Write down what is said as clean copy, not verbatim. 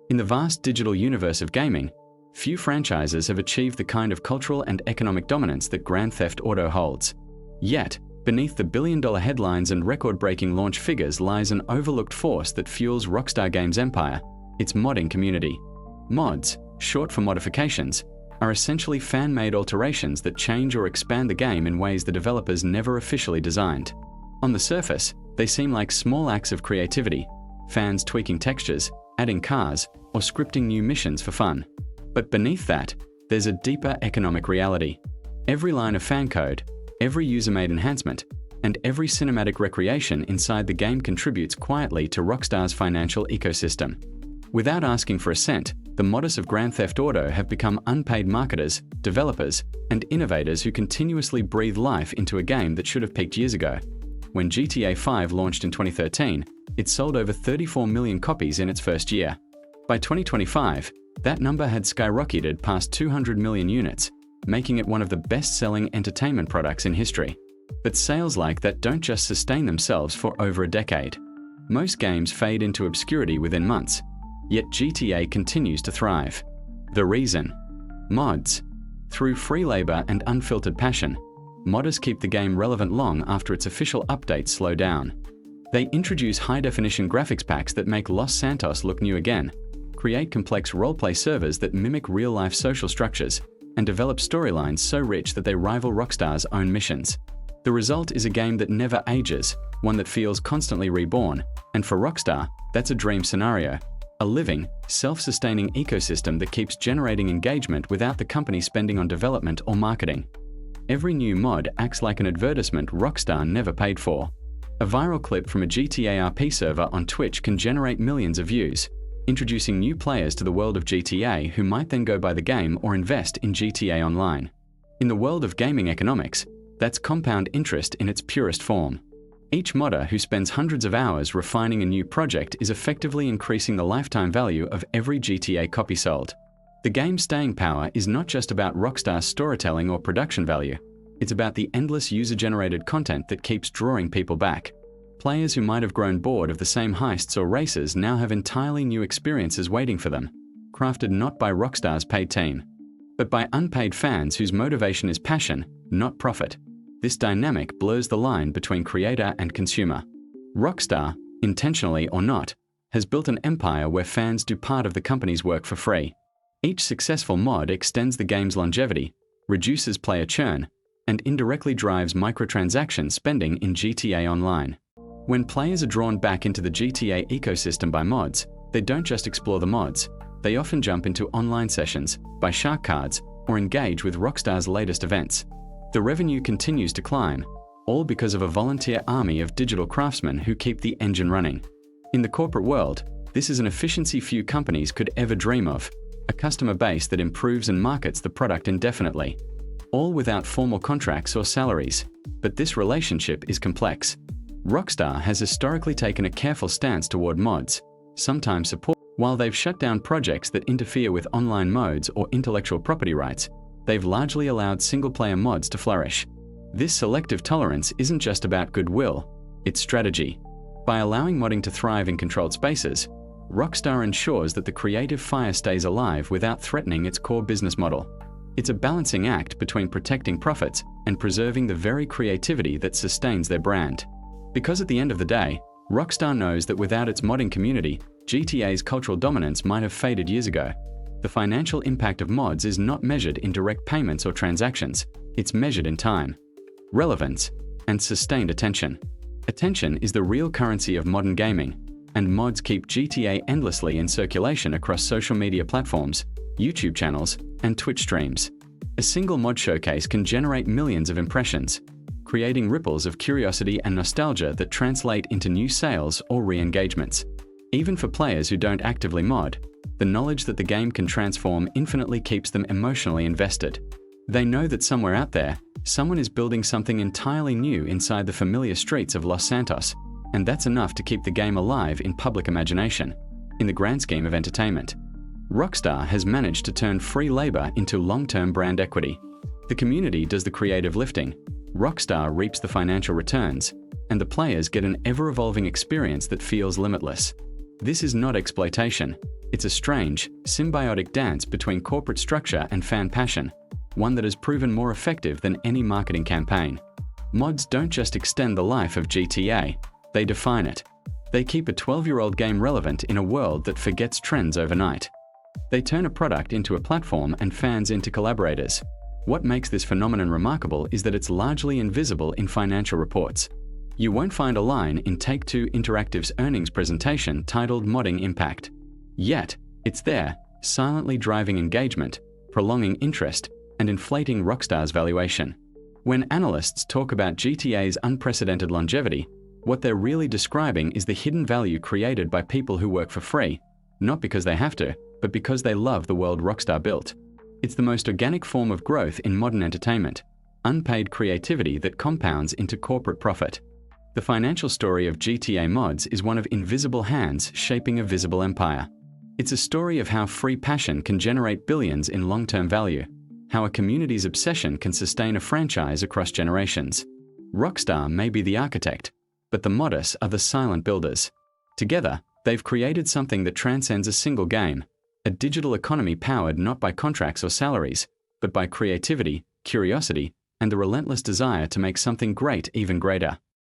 In the vast digital universe of gaming, few franchises have achieved the kind of cultural and economic dominance that Grand Theft Auto holds. Yet, beneath the billion-dollar headlines and record-breaking launch figures lies an overlooked force that fuels Rockstar Games' empire, its modding community. Mods, short for modifications, are essentially fan-made alterations that change or expand the game in ways the developers never officially designed. On the surface, they seem like small acts of creativity, fans tweaking textures, adding cars, or scripting new missions for fun. But beneath that, there's a deeper economic reality. Every line of fan code, every user-made enhancement, and every cinematic recreation inside the game contributes quietly to Rockstar's financial ecosystem. Without asking for a cent, the modders of Grand Theft Auto have become unpaid marketers, developers, and innovators who continuously breathe life into a game that should have peaked years ago. When GTA 5 launched in 2013, it sold over 34 million copies in its first year. By 2025, that number had skyrocketed past 200 million units, making it one of the best-selling entertainment products in history. But sales like that don't just sustain themselves for over a decade. Most games fade into obscurity within months, yet GTA continues to thrive. The reason? Mods. Through free labor and unfiltered passion, modders keep the game relevant long after its official updates slow down. They introduce high-definition graphics packs that make Los Santos look new again, create complex roleplay servers that mimic real-life social structures, and develop storylines so rich that they rival Rockstar's own missions. The result is a game that never ages, one that feels constantly reborn, and for Rockstar, that's a dream scenario. A living, self-sustaining ecosystem that keeps generating engagement without the company spending on development or marketing. Every new mod acts like an advertisement Rockstar never paid for. A viral clip from a GTA RP server on Twitch can generate millions of views, introducing new players to the world of GTA who might then go buy the game or invest in GTA Online. In the world of gaming economics, that's compound interest in its purest form. Each modder who spends hundreds of hours refining a new project is effectively increasing the lifetime value of every GTA copy sold. The game's staying power is not just about Rockstar's storytelling or production value. It's about the endless user-generated content that keeps drawing people back. Players who might have grown bored of the same heists or races now have entirely new experiences waiting for them, crafted not by Rockstar's paid team, but by unpaid fans whose motivation is passion, not profit. This dynamic blurs the line between creator and consumer. Rockstar, intentionally or not, has built an empire where fans do part of the company's work for free. Each successful mod extends the game's longevity, reduces player churn, and indirectly drives microtransaction spending in GTA Online. When players are drawn back into the GTA ecosystem by mods, they don't just explore the mods, they often jump into online sessions, buy shark cards, or engage with Rockstar's latest events. The revenue continues to climb, all because of a volunteer army of digital craftsmen who keep the engine running. In the corporate world, this is an efficiency few companies could ever dream of, a customer base that improves and markets the product indefinitely, all without formal contracts or salaries. But this relationship is complex. Rockstar has historically taken a careful stance toward mods, sometimes while they've shut down projects that interfere with online modes or intellectual property rights. They've largely allowed single-player mods to flourish. This selective tolerance isn't just about goodwill, it's strategy. By allowing modding to thrive in controlled spaces, Rockstar ensures that the creative fire stays alive without threatening its core business model. It's a balancing act between protecting profits and preserving the very creativity that sustains their brand. Because at the end of the day, Rockstar knows that without its modding community, GTA's cultural dominance might have faded years ago. The financial impact of mods is not measured in direct payments or transactions, it's measured in time, relevance, and sustained attention. Attention is the real currency of modern gaming, and mods keep GTA endlessly in circulation across social media platforms, YouTube channels, and Twitch streams. A single mod showcase can generate millions of impressions, creating ripples of curiosity and nostalgia that translate into new sales or re-engagements. Even for players who don't actively mod, the knowledge that the game can transform infinitely keeps them emotionally invested. They know that somewhere out there, someone is building something entirely new inside the familiar streets of Los Santos, and that's enough to keep the game alive in public imagination. In the grand scheme of entertainment, Rockstar has managed to turn free labor into long-term brand equity. The community does the creative lifting, Rockstar reaps the financial returns, and the players get an ever-evolving experience that feels limitless. This is not exploitation, It's a strange, symbiotic dance between corporate structure and fan passion, one that has proven more effective than any marketing campaign. Mods don't just extend the life of GTA, they define it. They keep a 12-year-old game relevant in a world that forgets trends overnight. They turn a product into a platform and fans into collaborators. What makes this phenomenon remarkable is that it's largely invisible in financial reports. You won't find a line in Take-Two Interactive's earnings presentation titled Modding Impact. Yet, it's there, silently driving engagement, prolonging interest, and inflating Rockstar's valuation. When analysts talk about GTA's unprecedented longevity, what they're really describing is the hidden value created by people who work for free, not because they have to, but because they love the world Rockstar built. It's the most organic form of growth in modern entertainment, unpaid creativity that compounds into corporate profit. The financial story of GTA mods is one of invisible hands shaping a visible empire. It's a story of how free passion can generate billions in long-term value, how a community's obsession can sustain a franchise across generations. Rockstar may be the architect, but the modders are the silent builders. Together, they've created something that transcends a single game, a digital economy powered not by contracts or salaries, but by creativity, curiosity, and the relentless desire to make something great even greater.